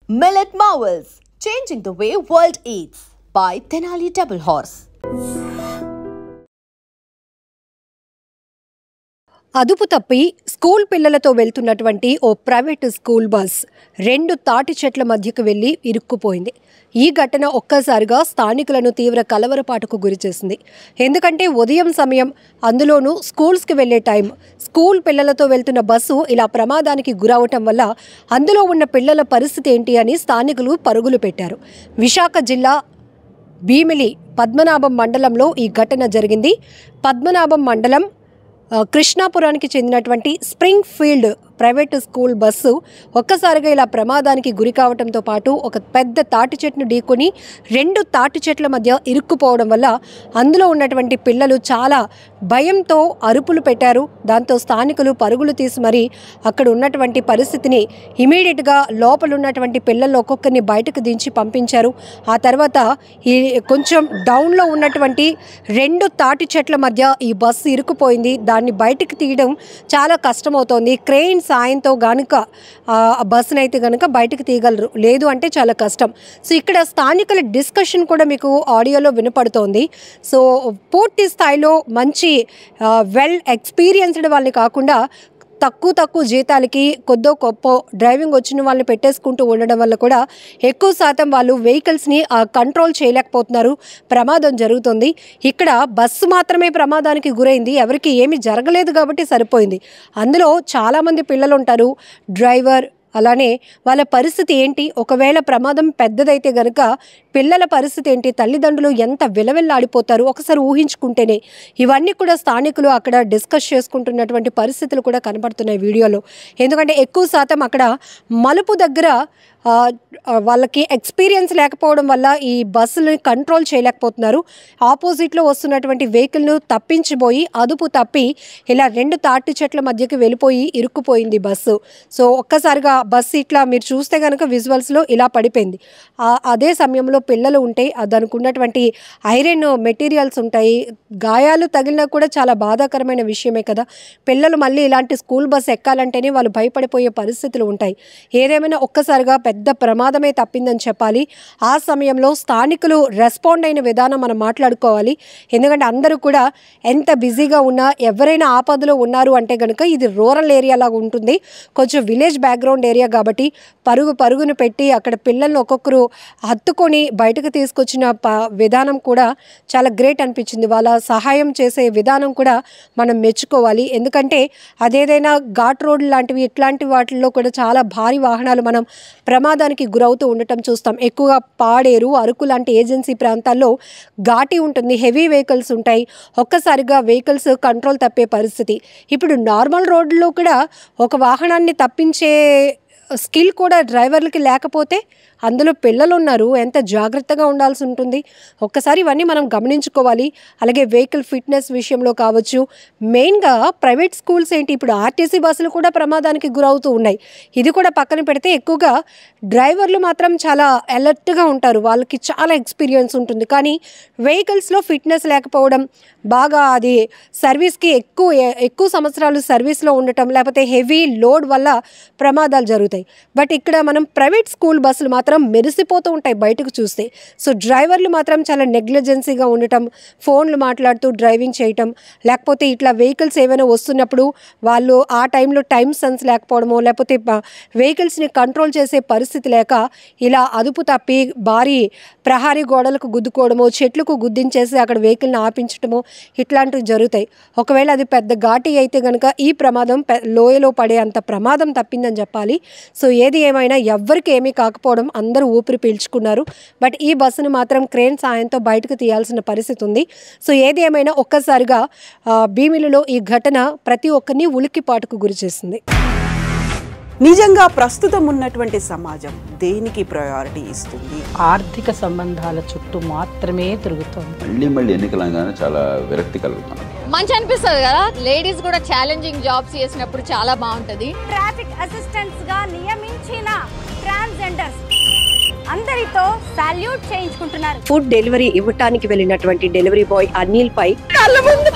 Millet Marvels, changing the way world eats by Tenali Double Horse. అదుపు తప్పి school పిల్లలతో వెళ్తున్నటువంటి ఓ ప్రైవేట్ స్కూల్ బస్ రెండు తాటి చెట్ల మధ్యకు వెళ్ళి ఇరుక్కుపోయింది. ఈ ఘటన ఒక్కసారిగా స్థానికులను తీవ్ర కలవరపాటుకు గురిచేసింది. ఎందుకంటే ఉదయం సమయం, అందులోనూ స్కూల్స్కి వెళ్లే టైం, స్కూల్ పిల్లలతో వెళ్తున్న బస్సు ఇలా ప్రమాదానికి గురవటం వల్ల అందులో ఉన్న పిల్లల పరిస్థితి ఏంటి అని స్థానికులు పరుగులు పెట్టారు. విశాఖ జిల్లా భీమిలి పద్మనాభం మండలంలో ఈ ఘటన జరిగింది. పద్మనాభం మండలం కృష్ణాపురానికి చెందినటువంటి spring field private school bus ఒక్కసారిగా ఇలా ప్రమాదానికి గురి కావడంతో పాటు ఒక పెద్ద తాటి చెట్టును ఢీకొని రెండు తాటి చెట్ల మధ్య ఇరుక్కుపోవడం వల్ల అందులో ఉన్నటువంటి పిల్లలు చాలా భయంతో అరుపులు పెట్టారు. దాంతో స్థానికులు పరుగులు తీసి మరి అక్కడ ఉన్నటువంటి పరిస్థితిని ఇమీడియట్గా లోపల ఉన్నటువంటి పిల్లల్లో ఒక్కొక్కరిని బయటకు దించి పంపించారు. ఆ తర్వాత ఈ కొంచెం డౌన్లో ఉన్నటువంటి రెండు తాటి చెట్ల మధ్య ఈ బస్సు ఇరుక్కుపోయింది. దాన్ని బయటకు తీయడం చాలా కష్టమవుతోంది. క్రెయిన్ సాయంతో గనుక బస్సును అయితే గనుక బయటకు తీయగలరు, లేదు అంటే చాలా కష్టం. సో ఇక్కడ స్థానికుల డిస్కషన్ కూడా మీకు ఆడియోలో వినపడుతోంది. సో పూర్తి స్థాయిలో మంచి వెల్ ఎక్స్పీరియన్స్డ్ వాళ్ళని కాకుండా తక్కువ జీతాలకి కొద్దో గొప్ప డ్రైవింగ్ వచ్చిన వాళ్ళని పెట్టేసుకుంటూ ఉండడం వల్ల కూడా ఎక్కువ శాతం వాళ్ళు వెహికల్స్ని కంట్రోల్ చేయలేకపోతున్నారు. ప్రమాదం జరుగుతుంది. ఇక్కడ బస్సు మాత్రమే ప్రమాదానికి గురైంది, ఎవరికి ఏమీ జరగలేదు కాబట్టి సరిపోయింది. అందులో చాలామంది పిల్లలు ఉంటారు, డ్రైవర్, అలానే వాళ్ళ పరిస్థితి ఏంటి, ఒకవేళ ప్రమాదం పెద్దదైతే గనుక పిల్లల పరిస్థితి ఏంటి, తల్లిదండ్రులు ఎంత విలవిల్లాడిపోతారు ఒకసారి ఊహించుకుంటేనే. ఇవన్నీ కూడా స్థానికులు అక్కడ డిస్కస్ చేసుకుంటున్నటువంటి పరిస్థితులు కూడా కనబడుతున్నాయి వీడియోలో. ఎందుకంటే ఎక్కువ శాతం అక్కడ మలుపు దగ్గర వాళ్ళకి ఎక్స్పీరియన్స్ లేకపోవడం వల్ల ఈ బస్సులని కంట్రోల్ చేయలేకపోతున్నారు. ఆపోజిట్లో వస్తున్నటువంటి వెహికల్ను తప్పించిపోయి అదుపు తప్పి ఇలా రెండు తాటి చెట్ల మధ్యకి వెళ్ళిపోయి ఇరుక్కుపోయింది బస్సు. సో ఒక్కసారిగా బస్సు ఇట్లా మీరు చూస్తే కనుక విజువల్స్లో ఇలా పడిపోయింది. అదే సమయంలో పిల్లలు ఉంటే దానికి ఉన్నటువంటి ఐరన్ మెటీరియల్స్ ఉంటాయి, గాయాలు తగిలినా కూడా చాలా బాధాకరమైన విషయమే కదా. పిల్లలు మళ్ళీ ఇలాంటి స్కూల్ బస్సు ఎక్కాలంటేనే వాళ్ళు భయపడిపోయే పరిస్థితులు ఉంటాయి. ఏదేమైనా ఒక్కసారిగా పెద్ద ప్రమాదమే తప్పిందని చెప్పాలి. ఆ సమయంలో స్థానికులు రెస్పాండ్ అయిన విధానం మనం మాట్లాడుకోవాలి. ఎందుకంటే అందరూ కూడా ఎంత బిజీగా ఉన్నా ఎవరైనా ఆపదలో ఉన్నారు అంటే కనుక ఇది రూరల్ ఏరియా లాగా ఉంటుంది, కొంచెం విలేజ్ బ్యాక్గ్రౌండ్ ఏరియా కాబట్టి పరుగును పెట్టి అక్కడ పిల్లల్ని ఒక్కొక్కరు హత్తుకొని బయటకు తీసుకొచ్చిన విధానం కూడా చాలా గ్రేట్ అనిపించింది. వాళ్ళ సహాయం చేసే విధానం కూడా మనం మెచ్చుకోవాలి. ఎందుకంటే అదేదైనా ఘాట్ రోడ్ లాంటివి ఇట్లాంటి వాటిల్లో కూడా చాలా భారీ వాహనాలు మనం ప్రమాదానికి గురవుతూ ఉండటం చూస్తాం. ఎక్కువగా పాడేరు, అరకు లాంటి ఏజెన్సీ ప్రాంతాల్లో ఘాటి ఉంటుంది, హెవీ వెహికల్స్ ఉంటాయి. ఒక్కసారిగా వెహికల్స్ కంట్రోల్ తప్పే పరిస్థితి. ఇప్పుడు నార్మల్ రోడ్లో కూడా ఒక వాహనాన్ని తప్పించే స్కిల్ కూడా డ్రైవర్లకి లేకపోతే అందులో పిల్లలు ఉన్నారు, ఎంత జాగ్రత్తగా ఉండాల్సి ఉంటుంది. ఒక్కసారి ఇవన్నీ మనం గమనించుకోవాలి. అలాగే వెహికల్ ఫిట్నెస్ విషయంలో కావచ్చు, మెయిన్గా ప్రైవేట్ స్కూల్స్ ఏంటి, ఇప్పుడు ఆర్టీసీ బస్సులు కూడా ప్రమాదానికి గురవుతూ ఉన్నాయి. ఇది కూడా పక్కన పెడితే ఎక్కువగా డ్రైవర్లు మాత్రం చాలా అలర్ట్గా ఉంటారు, వాళ్ళకి చాలా ఎక్స్పీరియన్స్ ఉంటుంది. కానీ వెహికల్స్లో ఫిట్నెస్ లేకపోవడం, బాగా అది సర్వీస్కి ఎక్కువ సంవత్సరాలు సర్వీస్లో ఉండటం, లేకపోతే హెవీ లోడ్ వల్ల ప్రమాదాలు జరుగుతాయి. బట్ ఇక్కడ మనం ప్రైవేట్ స్కూల్ బస్సులు మాత్రం మెరిసిపోతూ ఉంటాయి బయటకు చూస్తే. సో డ్రైవర్లు మాత్రం చాలా నెగ్లిజెన్సీగా ఉండటం, ఫోన్లు మాట్లాడుతూ డ్రైవింగ్ చేయటం, లేకపోతే ఇట్లా వెహికల్స్ ఏమైనా వస్తున్నప్పుడు వాళ్ళు ఆ టైంలో టైం సెన్స్ లేకపోవడమో, లేకపోతే వెహికల్స్ని కంట్రోల్ చేసే పరిస్థితి లేక ఇలా అదుపు తప్పి భారీ ప్రహారీ గోడలకు గుద్దుకోవడమో, చెట్లకు గుద్దించేసి అక్కడ వెహికల్ని ఆపించడమో ఇట్లాంటివి జరుగుతాయి. ఒకవేళ అది పెద్ద ఘాటి అయితే కనుక ఈ ప్రమాదం లోయలో పడే అంత ప్రమాదం తప్పిందని చెప్పాలి. సో ఏది ఏమైనా ఎవ్వరికి ఏమీ కాకపోవడం, అందరూ ఊపిరి పీల్చుకున్నారు. బట్ ఈ బస్సును మాత్రం క్రేన్ సాయంతో బయటకు తీయాల్సిన పరిస్థితి ఉంది. సో ఏది ఏమైనా ఒక్కసారిగా భీమిలిలో ఈ ఘటన ప్రతి ఒక్కరిని ఉలిక్కిపాటుకు గురి చేసింది. నిజంగా ప్రస్తుతం ఉన్నటువంటి సమాజం దేనికి ప్రయారిటీ ఇస్తుంది? ఆర్థిక సంబంధాల చుట్టూ మాత్రమే తిరుగుతుంది. మళ్ళీ ఎన్నికలంగానే చాలా విరక్తి కలుగుతాం. మంచి అనిపిస్తుంది కదా, లేడీస్ కూడా ఛాలెంజింగ్ జాబ్స్ చేసినప్పుడు చాలా బాగుంటది. ట్రాఫిక్ అసిస్టెంట్స్ గా నియమించిన ట్రాన్స్జెండర్స్ అందరితో సాల్యూట్ చేయించుకుంటున్నారు. ఫుడ్ డెలివరీ ఇవ్వటానికి వెళ్ళినటువంటి డెలివరీ బాయ్ అనిల్ పై కళ్ళ ముందు